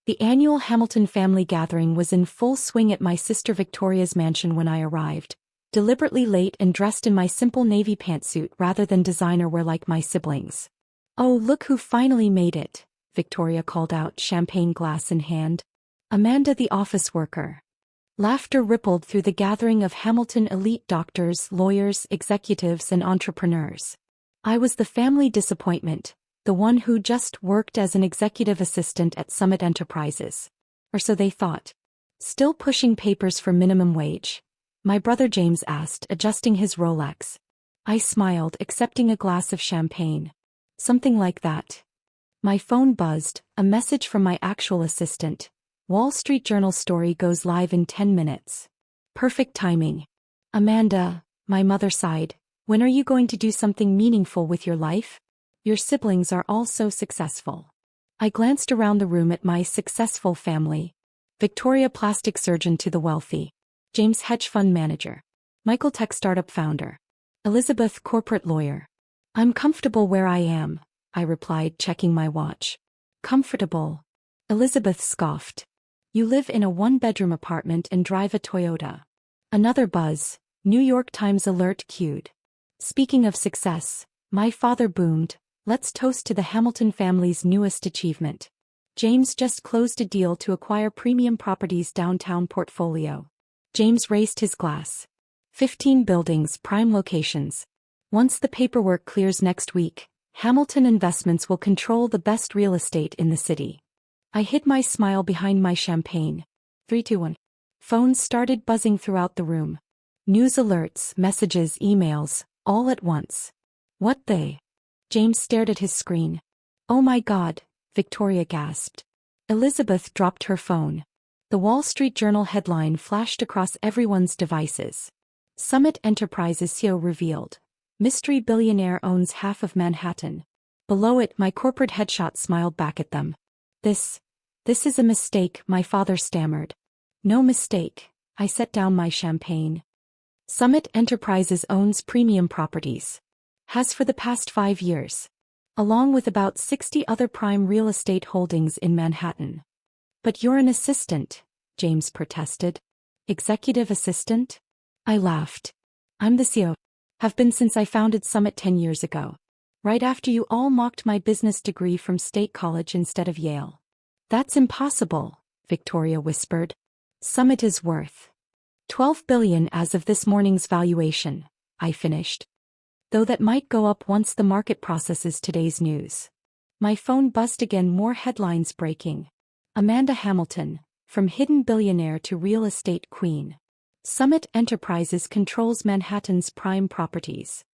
The annual Hamilton family gathering was in full swing at my sister Victoria's mansion when I arrived, deliberately late and dressed in my simple navy pantsuit rather than designer wear like my siblings. "Oh, look who finally made it," Victoria called out, champagne glass in hand. "Amanda, the office worker." Laughter rippled through the gathering of Hamilton elite doctors, lawyers, executives, and entrepreneurs. I was the family disappointment, the one who just worked as an executive assistant at Summit Enterprises. Or so they thought. "Still pushing papers for minimum wage?" my brother James asked, adjusting his Rolex. I smiled, accepting a glass of champagne. "Something like that." My phone buzzed, a message from my actual assistant. "Wall Street Journal story goes live in 10 minutes. Perfect timing." "Amanda," my mother sighed, "when are you going to do something meaningful with your life? Your siblings are all so successful." I glanced around the room at my successful family. Victoria, plastic surgeon to the wealthy. James, hedge fund manager. Michael, tech startup founder. Elizabeth, corporate lawyer. "I'm comfortable where I am," I replied, checking my watch. "Comfortable?" Elizabeth scoffed. "You live in a one-bedroom apartment and drive a Toyota." Another buzz. New York Times alert queued. Speaking of success, my father boomed, "Let's toast to the Hamilton family's newest achievement. James just closed a deal to acquire premium properties downtown portfolio." James raised his glass. 15 buildings, prime locations. "Once the paperwork clears next week, Hamilton Investments will control the best real estate in the city." I hid my smile behind my champagne. 3, 2, 1. Phones started buzzing throughout the room. News alerts, messages, emails, all at once. "What the?" James stared at his screen. "Oh my God," Victoria gasped. Elizabeth dropped her phone. The Wall Street Journal headline flashed across everyone's devices. Summit Enterprises CEO revealed. Mystery billionaire owns half of Manhattan. Below it, my corporate headshot smiled back at them. This is a mistake," my father stammered. "No mistake." I set down my champagne. "Summit Enterprises owns premium properties. Has for the past 5 years. Along with about 60 other prime real estate holdings in Manhattan." "But you're an assistant," James protested. "Executive assistant?" I laughed. "I'm the CEO. Have been since I founded Summit 10 years ago. Right after you all mocked my business degree from State College instead of Yale." "That's impossible," Victoria whispered. "Summit is worth 12 billion as of this morning's valuation," I finished. "Though that might go up once the market processes today's news." My phone buzzed again, more headlines breaking. Amanda Hamilton, from hidden billionaire to real estate queen. Summit Enterprises controls Manhattan's prime properties.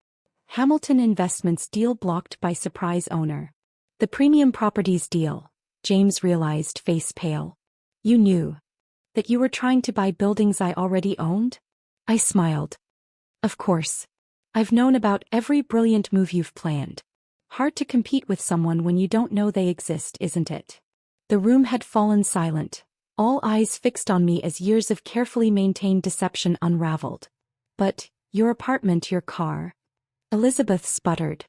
Hamilton Investments deal blocked by surprise owner. The premium properties deal, James realized, face pale. "You knew that you were trying to buy buildings I already owned?" I smiled. "Of course. I've known about every brilliant move you've planned. Hard to compete with someone when you don't know they exist, isn't it?" The room had fallen silent, all eyes fixed on me as years of carefully maintained deception unraveled. "But, your apartment, your car?" Elizabeth sputtered.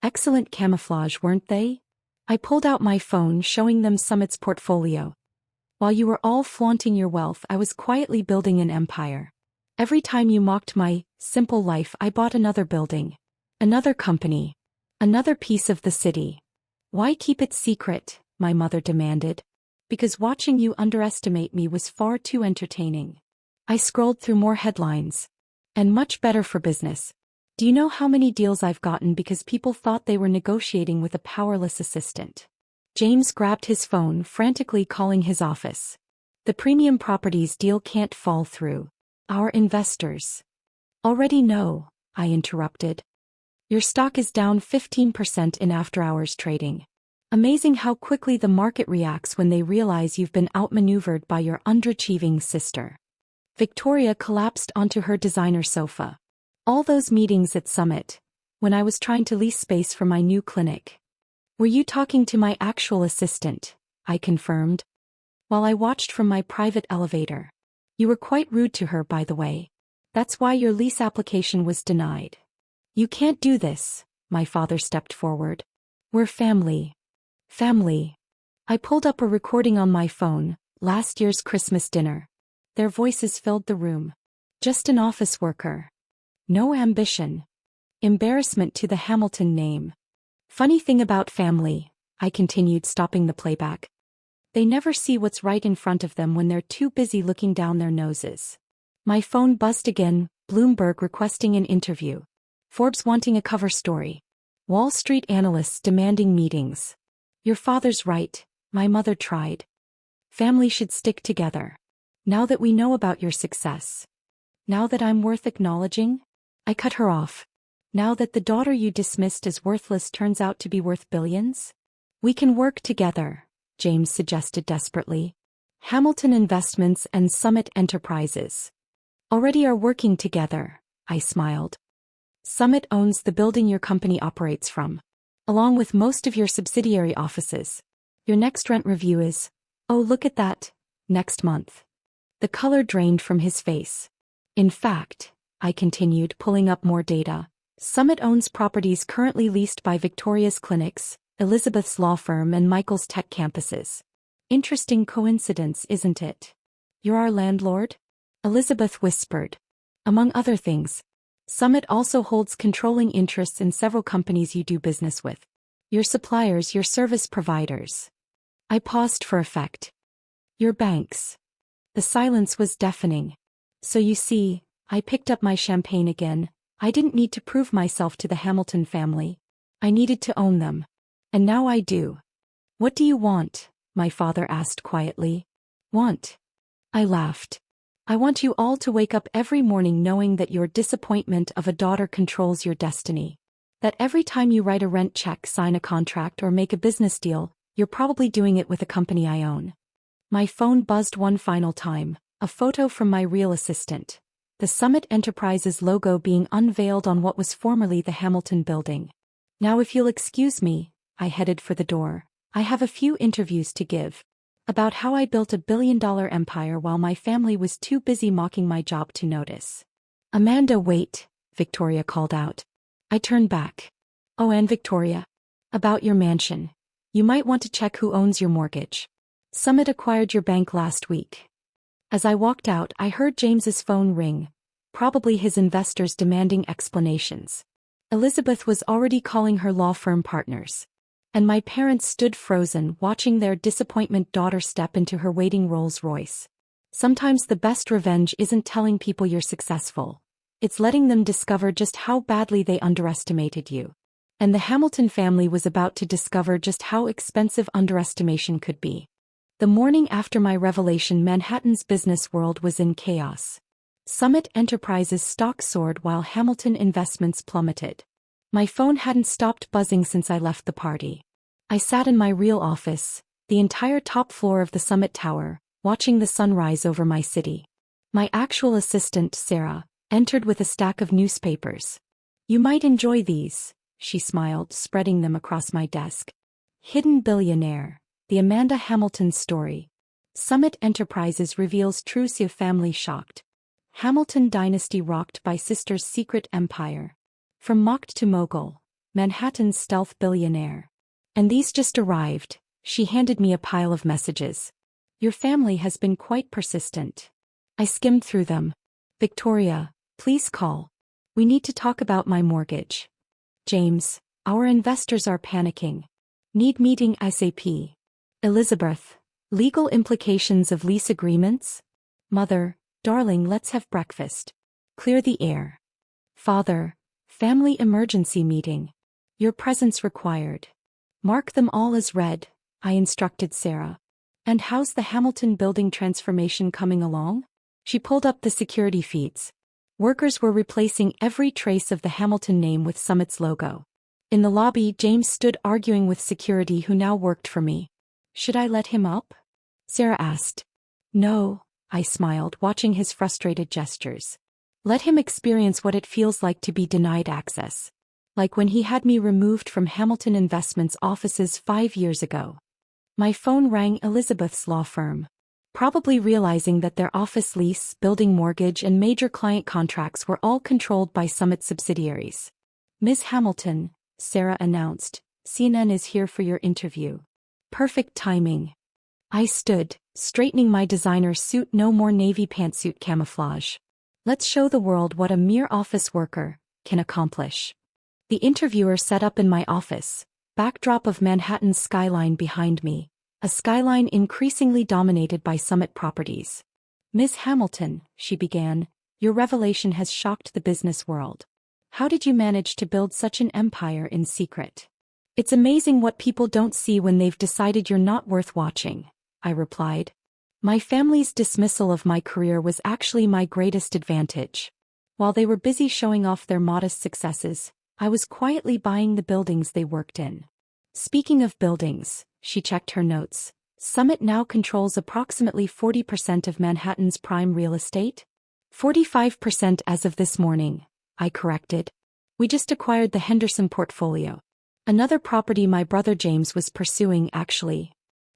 "Excellent camouflage, weren't they?" I pulled out my phone, showing them Summit's portfolio. "While you were all flaunting your wealth, I was quietly building an empire. Every time you mocked my simple life, I bought another building, another company, another piece of the city." "Why keep it secret?" my mother demanded. "Because watching you underestimate me was far too entertaining." I scrolled through more headlines. "And much better for business. Do you know how many deals I've gotten because people thought they were negotiating with a powerless assistant?" James grabbed his phone, frantically calling his office. "The premium properties deal can't fall through. Our investors already know," I interrupted. "Your stock is down 15% in after-hours trading. Amazing how quickly the market reacts when they realize you've been outmaneuvered by your underachieving sister." Victoria collapsed onto her designer sofa. "All those meetings at Summit, when I was trying to lease space for my new clinic." "Were you talking to my actual assistant?" I confirmed, while I watched from my private elevator. "You were quite rude to her, by the way. That's why your lease application was denied." "You can't do this," my father stepped forward. "We're family." "Family." I pulled up a recording on my phone, last year's Christmas dinner. Their voices filled the room. Just an office worker. No ambition. Embarrassment to the Hamilton name. Funny thing about family, I continued, stopping the playback. They never see what's right in front of them when they're too busy looking down their noses. My phone buzzed again, Bloomberg requesting an interview. Forbes wanting a cover story. Wall Street analysts demanding meetings. Your father's right, my mother tried. Family should stick together. Now that we know about your success. Now that I'm worth acknowledging? I cut her off. Now that the daughter you dismissed as worthless turns out to be worth billions? We can work together, James suggested desperately. Hamilton Investments and Summit Enterprises already are working together, I smiled. Summit owns the building your company operates from, along with most of your subsidiary offices. Your next rent review is, oh look at that, next month. The color drained from his face. In fact, I continued, pulling up more data, Summit owns properties currently leased by Victoria's Clinics, Elizabeth's law firm and Michael's tech campuses. Interesting coincidence, isn't it? You're our landlord? Elizabeth whispered. Among other things, Summit also holds controlling interests in several companies you do business with. Your suppliers, your service providers. I paused for effect. Your banks. The silence was deafening. So you see, I picked up my champagne again. I didn't need to prove myself to the Hamilton family. I needed to own them. And now I do. What do you want? My father asked quietly. Want? I laughed. I want you all to wake up every morning knowing that your disappointment of a daughter controls your destiny. That every time you write a rent check, sign a contract, or make a business deal, you're probably doing it with a company I own. My phone buzzed one final time, a photo from my real assistant. The Summit Enterprises logo being unveiled on what was formerly the Hamilton building. Now if you'll excuse me, I headed for the door. I have a few interviews to give. About how I built a billion-dollar empire while my family was too busy mocking my job to notice. Amanda, wait, Victoria called out. I turned back. Oh, and Victoria. About your mansion. You might want to check who owns your mortgage. Summit acquired your bank last week. As I walked out, I heard James's phone ring. Probably his investors demanding explanations. Elizabeth was already calling her law firm partners. And my parents stood frozen, watching their disappointment daughter step into her waiting Rolls-Royce. Sometimes the best revenge isn't telling people you're successful. It's letting them discover just how badly they underestimated you. And the Hamilton family was about to discover just how expensive underestimation could be. The morning after my revelation, Manhattan's business world was in chaos. Summit Enterprises stock soared while Hamilton Investments plummeted. My phone hadn't stopped buzzing since I left the party. I sat in my real office, the entire top floor of the Summit Tower, watching the sunrise over my city. My actual assistant, Sarah, entered with a stack of newspapers. You might enjoy these, she smiled, spreading them across my desk. Hidden Billionaire, the Amanda Hamilton story. Summit Enterprises reveals Trucia family shocked. Hamilton dynasty rocked by sister's secret empire. From mocked to mogul, Manhattan's stealth billionaire. And these just arrived. She handed me a pile of messages. Your family has been quite persistent. I skimmed through them. Victoria, please call. We need to talk about my mortgage. James, our investors are panicking. Need meeting ASAP. Elizabeth, legal implications of lease agreements? Mother, darling, let's have breakfast. Clear the air. Father, family emergency meeting. Your presence required. Mark them all as read, I instructed Sarah. And how's the Hamilton building transformation coming along? She pulled up the security feeds. Workers were replacing every trace of the Hamilton name with Summit's logo. In the lobby, James stood arguing with security who now worked for me. Should I let him up? Sarah asked. No, I smiled, watching his frustrated gestures. Let him experience what it feels like to be denied access. Like when he had me removed from Hamilton Investments offices 5 years ago. My phone rang. Elizabeth's law firm. Probably realizing that their office lease, building mortgage and major client contracts were all controlled by Summit subsidiaries. Ms. Hamilton, Sarah announced, CNN is here for your interview. Perfect timing. I stood, straightening my designer suit. No more navy pantsuit camouflage. Let's show the world what a mere office worker can accomplish. The interviewer set up in my office, backdrop of Manhattan's skyline behind me, a skyline increasingly dominated by Summit properties. Ms. Hamilton, she began, your revelation has shocked the business world. How did you manage to build such an empire in secret? It's amazing what people don't see when they've decided you're not worth watching, I replied. My family's dismissal of my career was actually my greatest advantage. While they were busy showing off their modest successes, I was quietly buying the buildings they worked in. Speaking of buildings, she checked her notes. Summit now controls approximately 40% of Manhattan's prime real estate? 45% as of this morning, I corrected. We just acquired the Henderson portfolio. Another property my brother James was pursuing actually.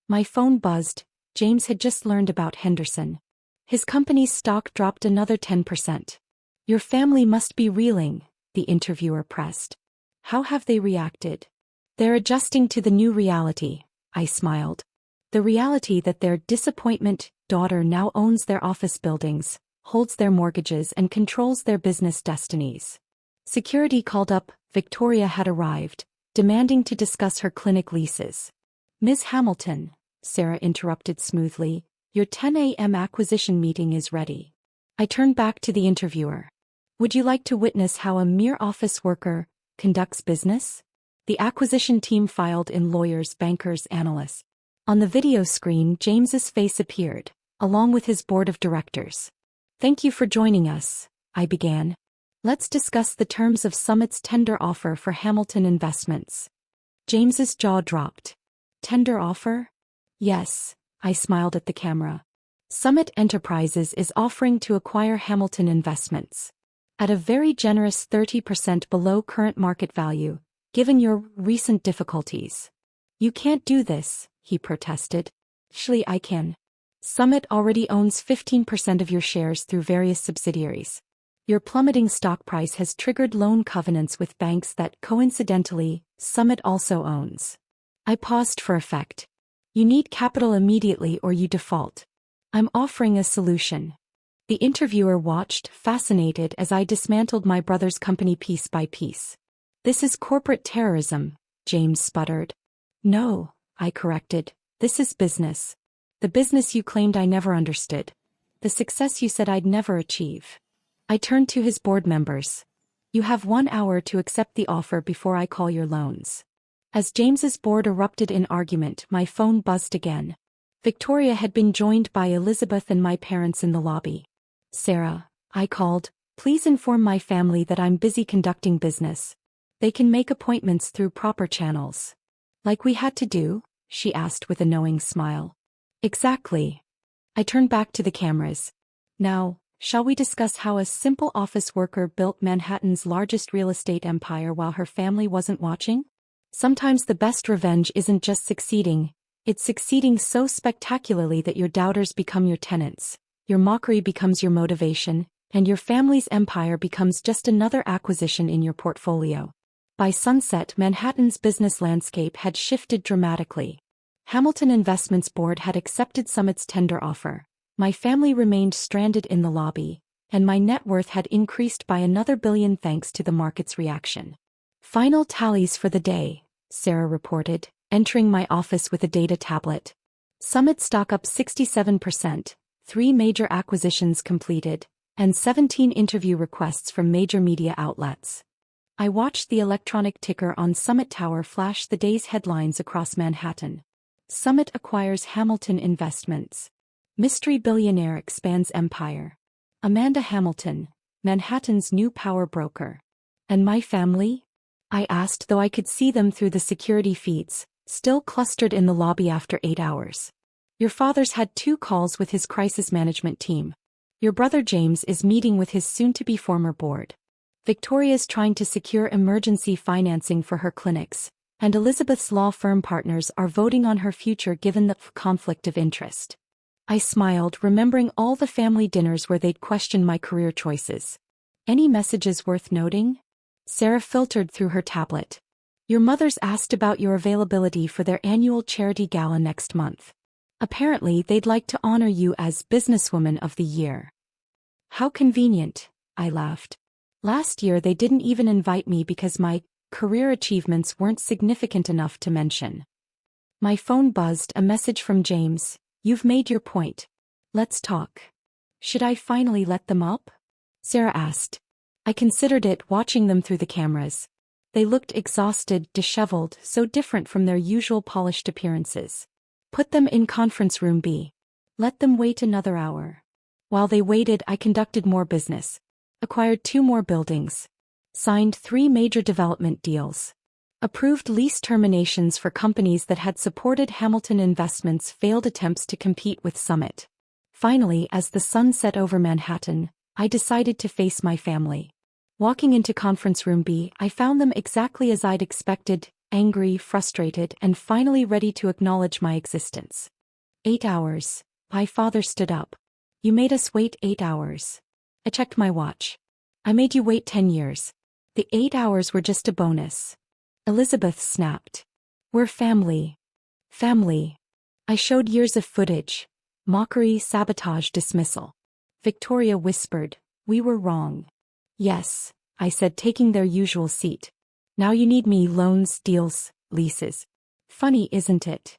My phone buzzed. James had just learned about Henderson. His company's stock dropped another 10%. Your family must be reeling, the interviewer pressed. How have they reacted? They're adjusting to the new reality, I smiled. The reality that their disappointment daughter now owns their office buildings, holds their mortgages and controls their business destinies. Security called up. Victoria had arrived, demanding to discuss her clinic leases. Ms. Hamilton, Sarah interrupted smoothly, your 10 a.m. acquisition meeting is ready. I turned back to the interviewer. Would you like to witness how a mere office worker conducts business? The acquisition team filed in lawyers, bankers, analysts. On the video screen, James's face appeared, along with his board of directors. Thank you for joining us, I began. Let's discuss the terms of Summit's tender offer for Hamilton Investments. James's jaw dropped. Tender offer? Yes, I smiled at the camera. Summit Enterprises is offering to acquire Hamilton Investments. At a very generous 30% below current market value, given your recent difficulties. You can't do this, he protested. Actually, I can. Summit already owns 15% of your shares through various subsidiaries. Your plummeting stock price has triggered loan covenants with banks that, coincidentally, Summit also owns. I paused for effect. You need capital immediately or you default. I'm offering a solution. The interviewer watched, fascinated, as I dismantled my brother's company piece by piece. This is corporate terrorism, James sputtered. No, I corrected. This is business. The business you claimed I never understood. The success you said I'd never achieve. I turned to his board members. You have 1 hour to accept the offer before I call your loans. As James's board erupted in argument, my phone buzzed again. Victoria had been joined by Elizabeth and my parents in the lobby. Sarah, I called, please inform my family that I'm busy conducting business. They can make appointments through proper channels. Like we had to do? She asked with a knowing smile. Exactly. I turned back to the cameras. Now, shall we discuss how a simple office worker built Manhattan's largest real estate empire while her family wasn't watching? Sometimes the best revenge isn't just succeeding, it's succeeding so spectacularly that your doubters become your tenants, your mockery becomes your motivation, and your family's empire becomes just another acquisition in your portfolio. By sunset, Manhattan's business landscape had shifted dramatically. Hamilton Investments Board had accepted Summit's tender offer. My family remained stranded in the lobby, and my net worth had increased by another $1 billion thanks to the market's reaction. Final tallies for the day, Sarah reported, entering my office with a data tablet. Summit stock up 67%, 3 major acquisitions completed, and 17 interview requests from major media outlets. I watched the electronic ticker on Summit Tower flash the day's headlines across Manhattan. Summit acquires Hamilton Investments. Mystery billionaire expands empire. Amanda Hamilton, Manhattan's new power broker. And my family? I asked, though I could see them through the security feeds, still clustered in the lobby after 8 hours. Your father's had 2 calls with his crisis management team. Your brother James is meeting with his soon-to-be former board. Victoria's trying to secure emergency financing for her clinics, and Elizabeth's law firm partners are voting on her future given the conflict of interest. I smiled, remembering all the family dinners where they'd questioned my career choices. Any messages worth noting? Sarah filtered through her tablet. Your mother's asked about your availability for their annual charity gala next month. Apparently they'd like to honor you as Businesswoman of the Year. How convenient, I laughed. Last year they didn't even invite me because my career achievements weren't significant enough to mention. My phone buzzed, a message from James. You've made your point. Let's talk. Should I finally let them up? Sarah asked. I considered it, watching them through the cameras. They looked exhausted, disheveled, so different from their usual polished appearances. Put them in conference room B. Let them wait another hour. While they waited, I conducted more business. Acquired 2 more buildings. Signed 3 major development deals. Approved lease terminations for companies that had supported Hamilton Investments' failed attempts to compete with Summit. Finally, as the sun set over Manhattan, I decided to face my family. Walking into conference room B, I found them exactly as I'd expected, angry, frustrated, and finally ready to acknowledge my existence. 8 hours. My father stood up. You made us wait 8 hours. I checked my watch. I made you wait 10 years. The 8 hours were just a bonus. Elizabeth snapped. We're family. Family. I showed years of footage. Mockery, sabotage, dismissal. Victoria whispered, we were wrong. Yes, I said, taking their usual seat. Now you need me, loans, deals, leases. Funny, isn't it?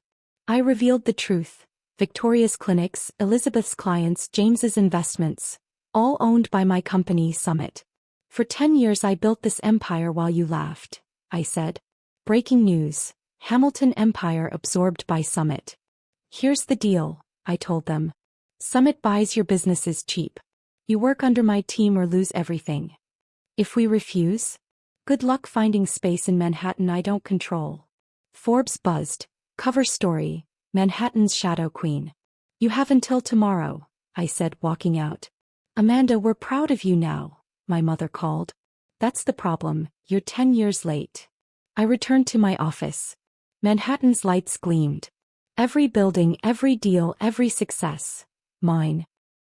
I revealed the truth. Victoria's clinics, Elizabeth's clients, James's investments, all owned by my company, Summit. For 10 years I built this empire while you laughed, I said. Breaking news. Hamilton Empire absorbed by Summit. Here's the deal, I told them. Summit buys your businesses cheap. You work under my team or lose everything. If we refuse? Good luck finding space in Manhattan I don't control. Forbes buzzed. Cover story, Manhattan's Shadow Queen. You have until tomorrow, I said, walking out. Amanda, we're proud of you now, my mother called. That's the problem, you're 10 years late. I returned to my office. Manhattan's lights gleamed. Every building, every deal, every success. Mine.